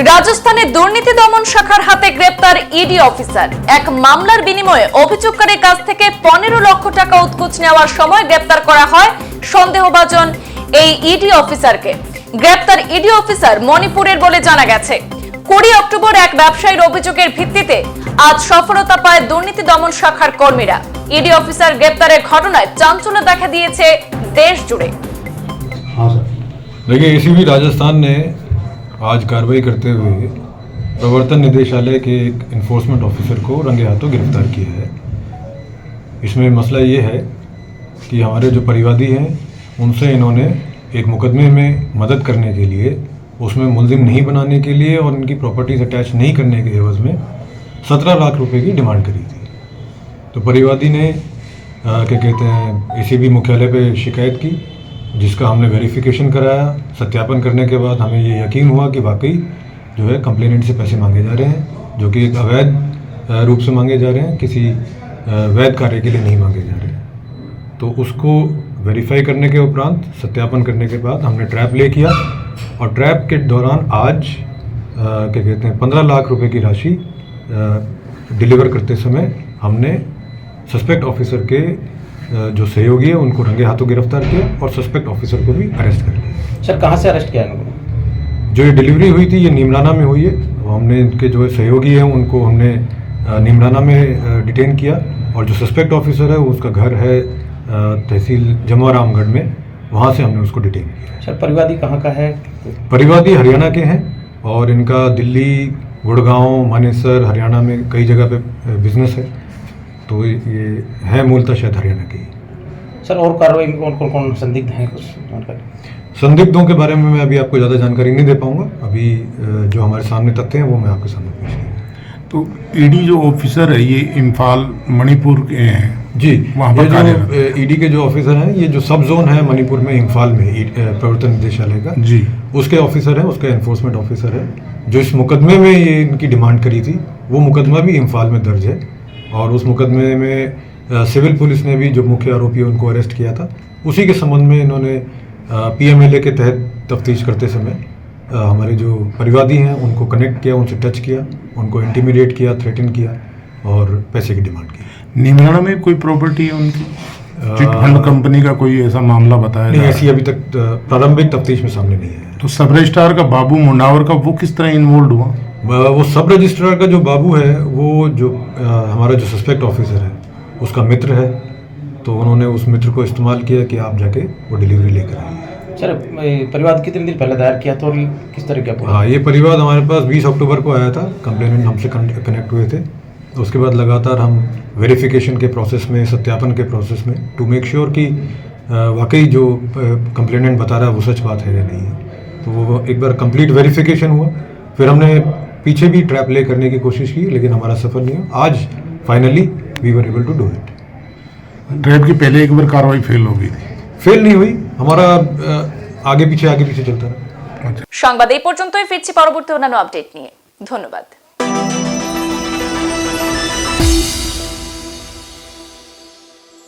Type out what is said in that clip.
রাজস্থানে দুর্নীতি দমন শাখার হাতে গ্রেপ্তার ইডি অফিসার। এক মামলার বিনিময়ে অভিযোগকারীর কাছ থেকে 15 লক্ষ টাকা উৎকোচ নেওয়ার সময় গ্রেপ্তার করা হয় সন্দেহভাজন এই ইডি অফিসারকে। গ্রেপ্তার ইডি অফিসার মণিপুরের বলে জানা গেছে। 20 অক্টোবর এক ব্যবসায়ীর অভিযোগের ভিত্তিতে আজ সফলতা পায় দুর্নীতি দমন শাখার কর্মীরা। ইডি অফিসার গ্রেপ্তারের ঘটনায় চাঞ্চল্য দেখা দিয়েছে দেশ জুড়ে। देखिए, एसीबी राजस्थान ने आज कार्रवाई करते हुए प्रवर्तन निदेशालय के एक इन्फोर्समेंट ऑफिसर को रंगे हाथों गिरफ्तार किया है। इसमें मसला ये है कि हमारे जो परिवादी हैं उनसे इन्होंने एक मुकदमे में मदद करने के लिए, उसमें मुलजिम नहीं बनाने के लिए और इनकी प्रॉपर्टीज अटैच नहीं करने के एवज में 17 लाख रुपए की डिमांड करी थी। तो परिवादी ने क्या कहते हैं एसीबी मुख्यालय पे शिकायत की, जिसका हमने वेरिफिकेशन कराया। सत्यापन करने के बाद हमें ये यकीन हुआ कि वाकई जो है कंप्लेनेंट से पैसे मांगे जा रहे हैं, जो कि एक अवैध रूप से मांगे जा रहे हैं, किसी वैध कार्य के लिए नहीं मांगे जा रहे हैं। तो उसको वेरीफाई करने के उपरांत सत्यापन करने के बाद हमने ट्रैप ले किया और ट्रैप के दौरान आज क्या कहते हैं 15 लाख रुपए की राशि डिलीवर करते समय हमने सस्पेक्ट ऑफिसर के जो सहयोगी है उनको रंगे हाथों गिरफ्तार किया और सस्पेक्ट ऑफिसर को भी अरेस्ट कर लिया। सर, कहाँ से अरेस्ट किया इनको? जो ये डिलीवरी हुई थी ये नीमराना में हुई है। हमने इनके जो सहयोगी हैं उनको हमने नीमराना में डिटेन किया और जो सस्पेक्ट ऑफिसर है उसका घर है तहसील जमवारामगढ़ में, वहाँ से हमने उसको डिटेन किया। सर, परिवादी कहाँ का है? परिवादी हरियाणा के हैं और इनका दिल्ली, गुड़गांव, मानेसर, हरियाणा में कई जगह पे बिजनेस है। तो ये है मूलतः शायद हरियाणा की। सर, और कार्रवाई में कौन कौन संदिग्ध हैं, कुछ जानकारी? संदिग्धों के बारे में मैं अभी आपको ज़्यादा जानकारी नहीं दे पाऊंगा। अभी जो हमारे सामने तथ्य हैं वो मैं आपके सामने पेश करूँगा। तो ईडी जो ऑफिसर है ये इम्फाल मणिपुर के हैं जी, वहाँ पर ये जो ईडी के जो ऑफिसर हैं, ये जो सब जोन है मणिपुर में, इम्फाल में प्रवर्तन निदेशालय का जी, उसके ऑफिसर हैं, उसका एनफोर्समेंट ऑफिसर है। जो इस मुकदमे में ये इनकी डिमांड करी थी वो मुकदमा भी इम्फाल में दर्ज है और उस मुकदमे में सिविल पुलिस ने भी जो मुख्य आरोपी है उनको अरेस्ट किया था। उसी के संबंध में इन्होंने पीएमएलए के तहत तफ्तीश करते समय हमारे जो परिवादी हैं उनको कनेक्ट किया, उनसे टच किया, उनको इंटिमिडेट किया, थ्रेटन किया और पैसे की डिमांड की। नीमराना में कोई प्रॉपर्टी है उनकी? चिट फंड कंपनी का कोई ऐसा मामला बताया नहीं, जा रहा ऐसी अभी तक प्रारंभिक तफ्तीश में सामने नहीं है। है? तो सब रजिस्ट्रार का बाबू मुंडावर का वो किस तरह इन्वॉल्व हुआ? वो सब रजिस्ट्रार का जो बाबू है वो जो हमारा जो सस्पेक्ट ऑफिसर है उसका मित्र है, तो उन्होंने उस मित्र को इस्तेमाल किया कि आप जाके वो डिलीवरी लेकर आइए। सर, परिवाद कितने दिन पहले दायर किया था और किस तरह का? हाँ, ये परिवाद हमारे पास 20 अक्टूबर को आया था। कंप्लेनेंट हमसे कनेक्ट हुए थे। उसके बाद लगातार हम वेरिफिकेशन के प्रोसेस में, सत्यापन के प्रोसेस में, टू मेक श्योर कि वाकई जो कंप्लेनेंट बता रहा है वो सच बात है या नहीं है। तो वो एक बार कंप्लीट वेरिफिकेशन हुआ, फिर हमने पीछे भी ट्रैप ले करने की कोशिश की लेकिन हमारा सफल नहीं हुआ। आज finally we were able to do it. Trap की पहले एक बार कार्रवाई फेल हो गई थी? फेल नहीं हुई, हमारा आगे पीछे चलता रहा। সংবাদ এই পর্যন্তই। ফিরছি পরবর্তী অন্যান্য আপডেট নিয়ে। ধন্যবাদ।